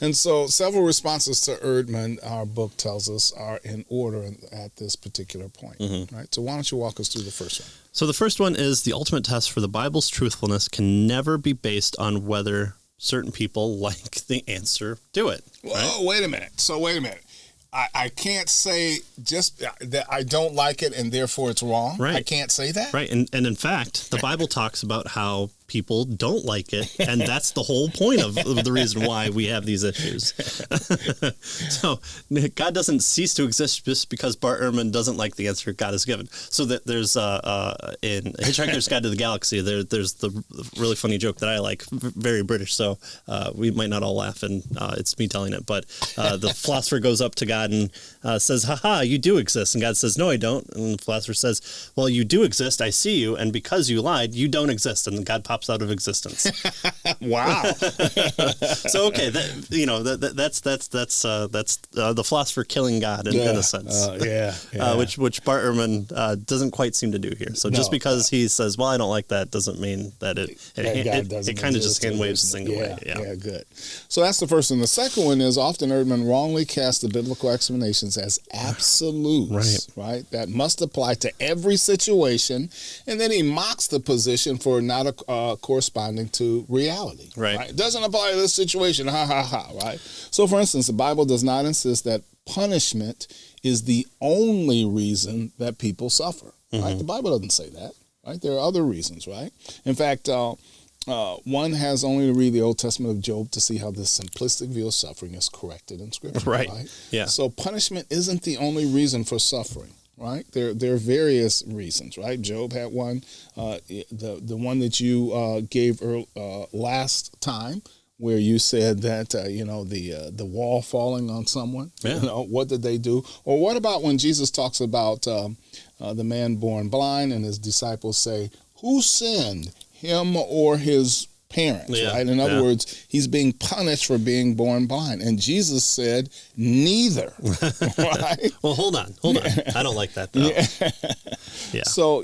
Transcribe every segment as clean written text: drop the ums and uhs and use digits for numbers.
And so several responses to Erhman, our book tells us, are in order at this particular point. Right? So why don't you walk us through the first one? So the first one is the ultimate test for the Bible's truthfulness can never be based on whether certain people like the answer to it. Right? Whoa, wait a minute. I can't say just that I don't like it and therefore it's wrong. Right. I can't say that. Right. And in fact, the Bible talks about how people don't like it. And that's the whole point of the reason why we have these issues. So God doesn't cease to exist just because Bart Ehrman doesn't like the answer God has given. So that there's in Hitchhiker's Guide to the Galaxy, there's the really funny joke that I like, very British. So we might not all laugh, and it's me telling it. But the philosopher goes up to God and says, "Ha, you do exist." And God says, "No, I don't." And the philosopher says, "Well, you do exist. I see you. And because you lied, you don't exist." And God pops out of existence. Wow. So okay, that's the philosopher killing God in a sense. Which Bart Ehrman doesn't quite seem to do here. So just because he says, "Well, I don't like that," doesn't mean that it kind of just hand waves the thing away. Yeah, good. So that's the first one. The second one is often Erhman wrongly casts the biblical explanations as absolutes, right? That must apply to every situation, and then he mocks the position for not corresponding to reality. Right? It doesn't apply to this situation, right? So, for instance, the Bible does not insist that punishment is the only reason that people suffer, right? The Bible doesn't say that, right? There are other reasons, right? In fact, one has only to read the Old Testament of Job to see how this simplistic view of suffering is corrected in Scripture, right? Yeah. So punishment isn't the only reason for suffering, right? There are various reasons, right? Job had one, the one that you gave last time, where you said that the wall falling on someone. What did they do? Or what about when Jesus talks about the man born blind, and his disciples say, "Who sinned, him or his parents?" Right? In other words, he's being punished for being born blind, and Jesus said, "Neither." Right? Well, hold on. I don't like that though. Yeah. So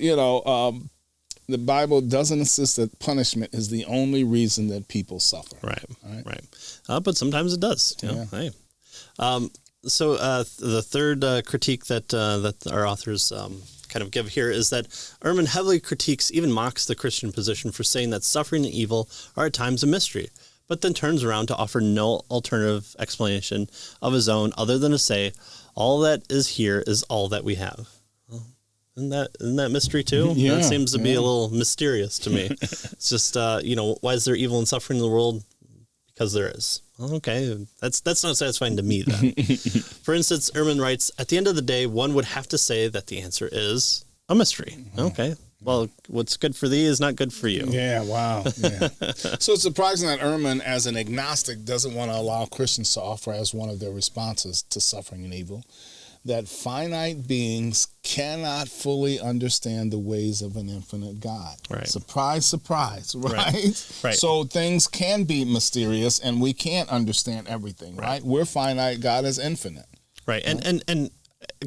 the Bible doesn't insist that punishment is the only reason that people suffer. Right. But sometimes it does. Hey. So the third critique that our authors kind of give here is that Erhman heavily critiques, even mocks the Christian position for saying that suffering and evil are at times a mystery, but then turns around to offer no alternative explanation of his own other than to say, all that is here is all that we have. Isn't that mystery too? Yeah, that seems to be a little mysterious to me. It's just, why is there evil and suffering in the world? Because there is. Well, okay, that's not satisfying to me then. For instance, Erhman writes, at the end of the day, one would have to say that the answer is a mystery. Okay, well, what's good for thee is not good for you. Yeah, wow. Yeah. So it's surprising that Erhman, as an agnostic, doesn't want to allow Christians to offer as one of their responses to suffering and evil that finite beings cannot fully understand the ways of an infinite God. Right. Surprise, surprise, right? Right. So things can be mysterious and we can't understand everything, right? We're finite, God is infinite. Right. And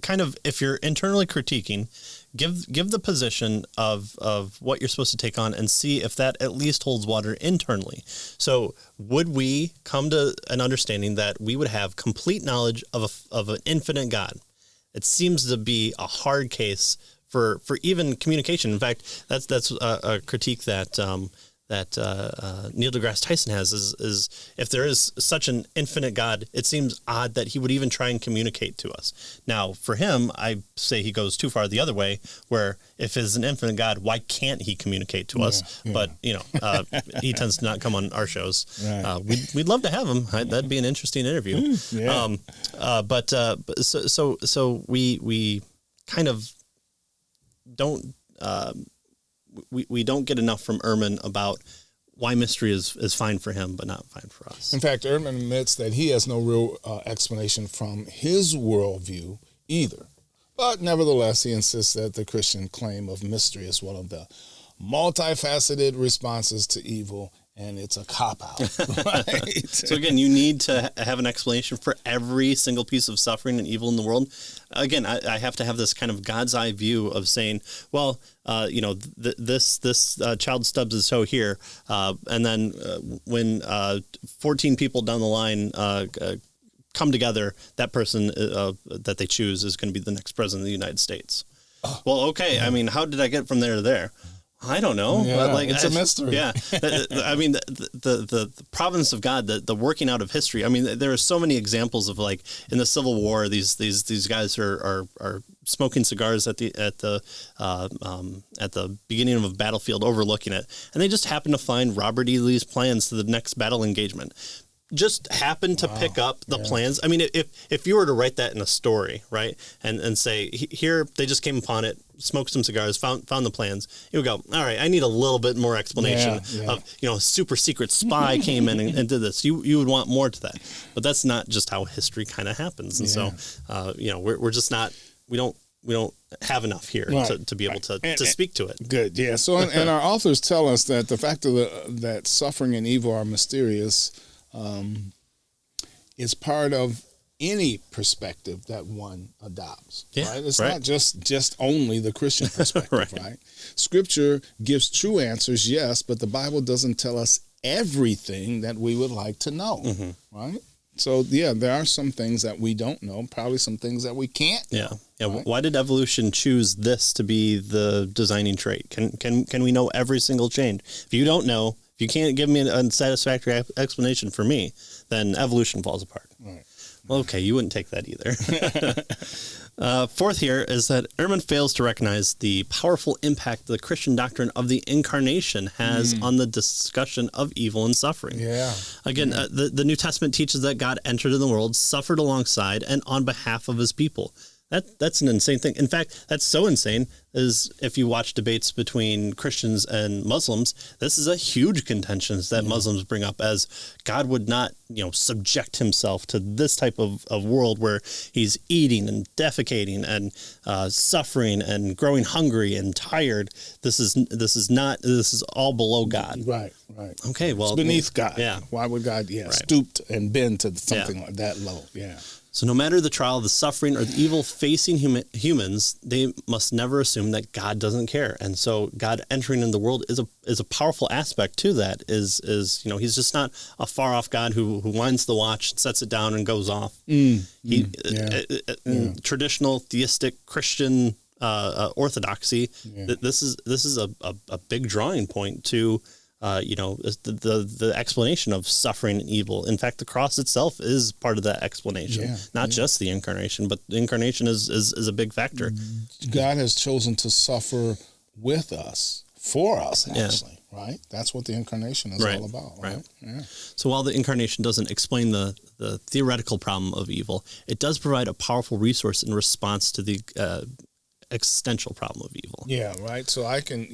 kind of, if you're internally critiquing, give the position of what you're supposed to take on and see if that at least holds water internally. So would we come to an understanding that we would have complete knowledge of an infinite God? It seems to be a hard case for even communication. In fact, that's a critique that Neil deGrasse Tyson has is if there is such an infinite God, it seems odd that he would even try and communicate to us. Now, for him, I say he goes too far the other way, where if it's an infinite God, why can't he communicate to us? Yeah. But, he tends to not come on our shows. Right. We'd love to have him. That'd be an interesting interview. Yeah. So we kind of don't... We don't get enough from Erhman about why mystery is fine for him, but not fine for us. In fact, Erhman admits that he has no real explanation from his worldview either. But nevertheless, he insists that the Christian claim of mystery is one of the multifaceted responses to evil and it's a cop-out, right? So again, you need to have an explanation for every single piece of suffering and evil in the world. Again, I have to have this kind of God's eye view of saying, well, this child stubs his toe here, and then when 14 people down the line come together, that person that they choose is going to be the next president of the United States. Oh. Well, okay. I mean, how did I get from there to there? I don't know. Yeah, like, it's a mystery. Yeah. I mean, the providence of God, the working out of history. I mean, there are so many examples of, like, in the Civil War, these guys are smoking cigars at the beginning of a battlefield overlooking it. And they just happen to find Robert E. Lee's plans to the next battle engagement. Just happen to pick up the plans. I mean, if you were to write that in a story, right, and say, here, they just came upon it, smoked some cigars, found the plans, you would go, all right, I need a little bit more explanation of, super secret spy came in and did this. You would want more to that. But that's not just how history kind of happens. And so, we're just not, we don't have enough here to be able to speak to it. Good, yeah. So, and our authors tell us that the fact that suffering and evil are mysterious is part of any perspective that one adopts. Right? It's not just only the Christian perspective, right? Scripture gives true answers, yes, but the Bible doesn't tell us everything that we would like to know, right? So, there are some things that we don't know, probably some things that we can't know. Yeah. Right? Why did evolution choose this to be the designing trait? Can we know every single change? If you don't know, if you can't give me an unsatisfactory explanation for me, then evolution falls apart. Right. Well, okay, you wouldn't take that either. Fourth here is that Erhman fails to recognize the powerful impact the Christian doctrine of the Incarnation has on the discussion of evil and suffering. Yeah. Again, the New Testament teaches that God entered in the world, suffered alongside, and on behalf of his people. That's an insane thing. In fact, that's so insane is if you watch debates between Christians and Muslims, this is a huge contention that Muslims bring up as God would not, subject himself to this type of world where he's eating and defecating and suffering and growing hungry and tired. This is all below God. Right. Okay, well, it's beneath God. Yeah. Why would God stooped and bend to something like that low? Yeah. So no matter the trial, the suffering, or the evil facing humans, they must never assume that God doesn't care. And so God entering into the world is a powerful aspect to that. Is he's just not a far off God who winds the watch, sets it down, and goes off. Traditional theistic Christian orthodoxy. Yeah. This is a big drawing point to. The explanation of suffering and evil. In fact, the cross itself is part of that explanation, not just the Incarnation, but the Incarnation is a big factor. God has chosen to suffer with us, for us, actually, right? That's what the Incarnation is all about, right? Yeah. So while the Incarnation doesn't explain the theoretical problem of evil, it does provide a powerful resource in response to the existential problem of evil. Yeah, right. So I can,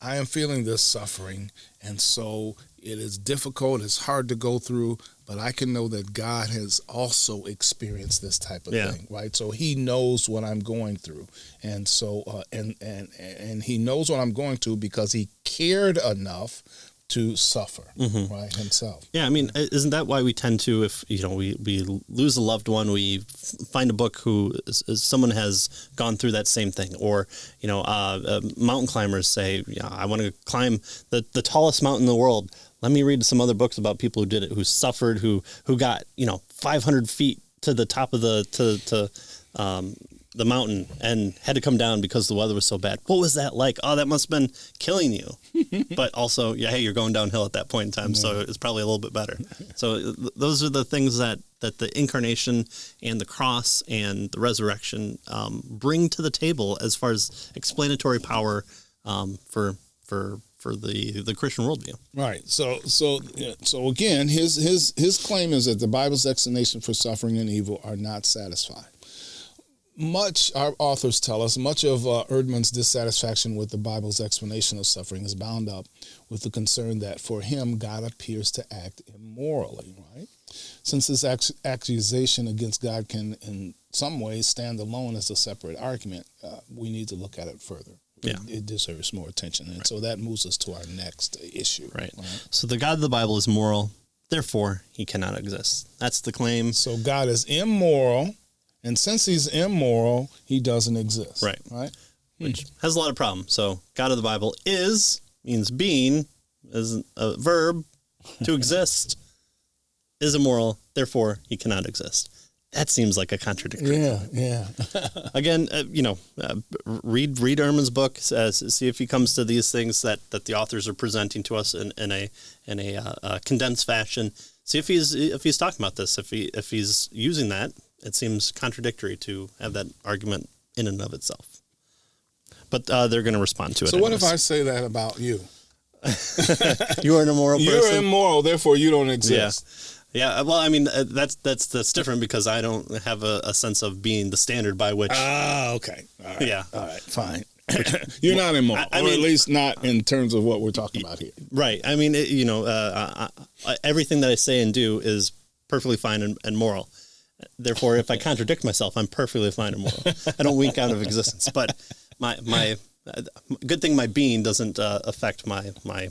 I am feeling this suffering, and so it is difficult, it's hard to go through, but I can know that God has also experienced this type of thing, right? So he knows what I'm going through, and so and he knows what I'm going through because he cared enough to suffer, right, himself. Yeah, I mean, isn't that why we tend to, if we lose a loved one, we find a book who someone has gone through that same thing, or mountain climbers say, I want to climb the tallest mountain in the world. Let me read some other books about people who did it, who suffered, who got 500 feet to the top of the mountain and had to come down because the weather was so bad. What was that like? Oh, that must have been killing you. But also, hey, you're going downhill at that point in time, so it's probably a little bit better. So those are the things that the Incarnation and the cross and the resurrection bring to the table as far as explanatory power for the Christian worldview. Right. So again, his claim is that the Bible's explanation for suffering and evil are not satisfied. Our authors tell us, much of Erhman's dissatisfaction with the Bible's explanation of suffering is bound up with the concern that for him, God appears to act immorally, right? Since this accusation against God can in some ways stand alone as a separate argument, we need to look at it further. it deserves more attention. And so that moves us to our next issue. Right. So the God of the Bible is moral, therefore he cannot exist. That's the claim. So God is immoral, and since he's immoral, he doesn't exist. Right. Right. Which has a lot of problems. So God of the Bible means being, is a verb, to exist, is immoral, therefore he cannot exist. That seems like a contradictory. Yeah. Again, read Erhman's book. See if he comes to these things that the authors are presenting to us in a condensed fashion. See if he's talking about this. If he's using that, it seems contradictory to have that argument in and of itself. But they're going to respond to it. So what if I say that about you? You are an immoral person. You're immoral, therefore you don't exist. Yeah. Well, I mean, that's different because I don't have a sense of being the standard by which. Okay. All right. Yeah. All right. Fine. You're not immoral, or at least not in terms of what we're talking about here. Right. I mean, everything that I say and do is perfectly fine and moral. Therefore, if I contradict myself, I'm perfectly fine and moral. I don't wink out of existence. But my good thing my being doesn't affect my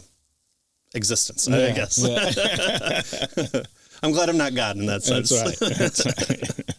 existence, I guess. Yeah. I'm glad I'm not God in that sense. That's right.